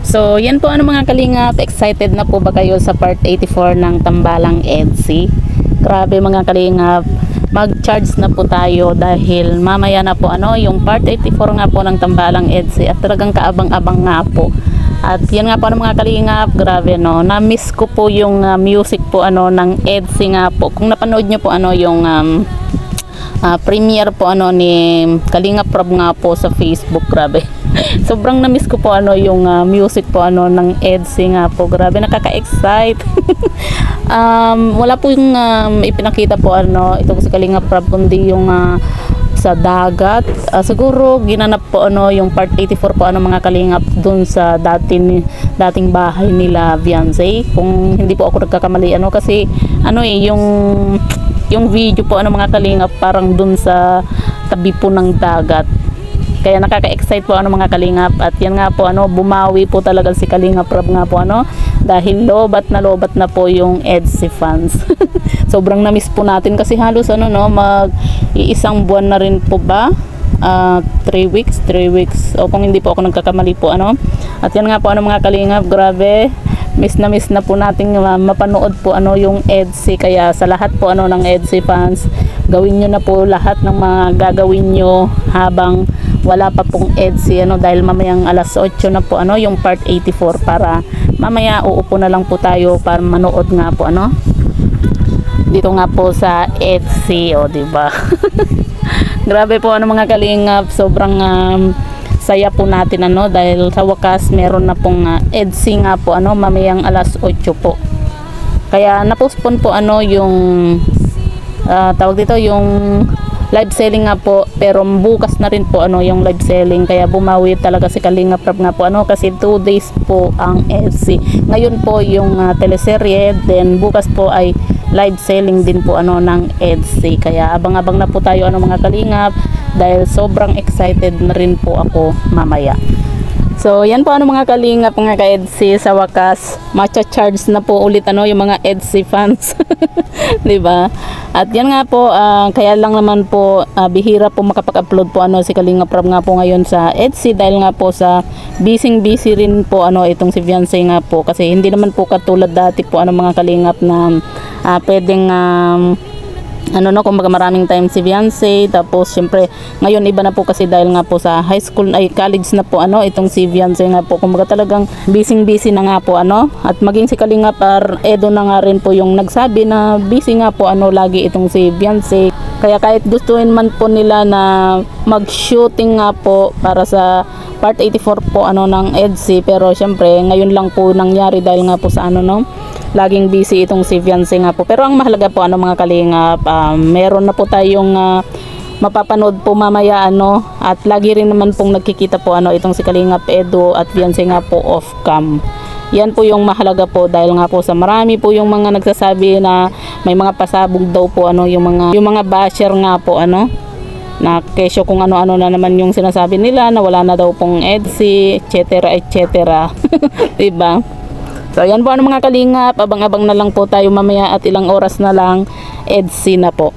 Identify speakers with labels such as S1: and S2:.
S1: So, yan po mga kalingap. Excited na po ba kayo sa part 84 ng Tambalang EDSI? Grabe mga kalingap. Mag-charge na po tayo dahil mamaya na po yung part 84 nga po ng Tambalang EDSI at talagang kaabang-abang nga po. At yan nga po mga kalingap, grabe na-miss ko po yung music po ng EDSI nga po. Kung napanood nyo po yung premiere po ni Kalingap Rob nga po sa Facebook, grabe. Sobrang na-miss ko po yung music po ng EDSI nga po, grabe, nakaka-excite. Wala po yung ipinakita po ito po si Kalingap Rob, kundi yung sa dagat. Siguro ginanap po yung part 84 po mga kalingap dun sa dating bahay nila Beyonce, kung hindi po ako nagkakamali kasi yung video po mga kalingap parang dun sa tabi po ng dagat, kaya nakaka-excite po mga kalingap. At yan nga po bumawi po talaga si Kalingap Rob nga po dahil lobat na po yung EDSI fans. Sobrang na-miss po natin kasi halos mag-iisang buwan na rin po ba, 3 weeks o kung hindi po ako nagkakamali po At yan nga po mga kalingap, grabe, miss na po natin mapanood po yung EDSI. Kaya sa lahat po ng EDSI fans, gawin nyo na po lahat ng mga gagawin nyo habang wala pa pong EDSI dahil mamayang alas 8 na po yung part 84, para mamaya uupo na lang po tayo para manood nga po dito nga po sa EDSI, diba? Grabe po mga kalingap, sobrang saya po natin dahil sa wakas meron na pong EDSI nga po mamayang alas 8 po. Kaya na-postpone po yung tawag dito, yung live selling nga po, pero bukas na rin po yung live selling, kaya bumawi talaga si Kalingap Rob nga po kasi 2 days po ang EDSI. Ngayon po yung teleserye, then bukas po ay live selling din po ng EDSI, kaya abang-abang na po tayo mga kalingap, dahil sobrang excited na rin po ako mamaya. So yan po mga kalingap, mga ka-EDSI, sa wakas matcha-charge na po ulit yung mga EDSI fans. Diba? At yan nga po, kaya lang naman po bihira po makapag-upload po si Kalingap Rob nga po ngayon sa EDSI, dahil nga po sa busy rin po itong si Beyonce nga po, kasi hindi naman po katulad dati po mga kalingap na pwedeng kumbaga maraming time si Beyonce. Tapos syempre ngayon iba na po kasi dahil nga po sa high school ay college na po itong si Beyonce nga po, kumbaga talagang busy na nga po at maging si Kalingap Edo na nga rin po yung nagsabi na busy nga po lagi itong si Beyonce. Kaya kahit gustuin man po nila na mag-shooting nga po para sa part 84 po ng EDSI, pero syempre ngayon lang po nangyari dahil nga po sa laging busy itong si Beyonce nga po. Pero ang mahalaga po mga kalingap, meron na po tayong mapapanood po mamaya at lagi rin naman pong nagkikita po itong si Kalingap Edo at Beyonce nga po off cam. Yan po yung mahalaga po, dahil nga po sa marami po yung mga nagsasabi na may mga pasabog daw po yung mga basher nga po na kesyo kung ano-ano na naman yung sinasabi nila, na wala na daw pong EDSI, etc. Diba? So yan po mga kalingap, abang-abang na lang po tayo mamaya at ilang oras na lang EDSI na po.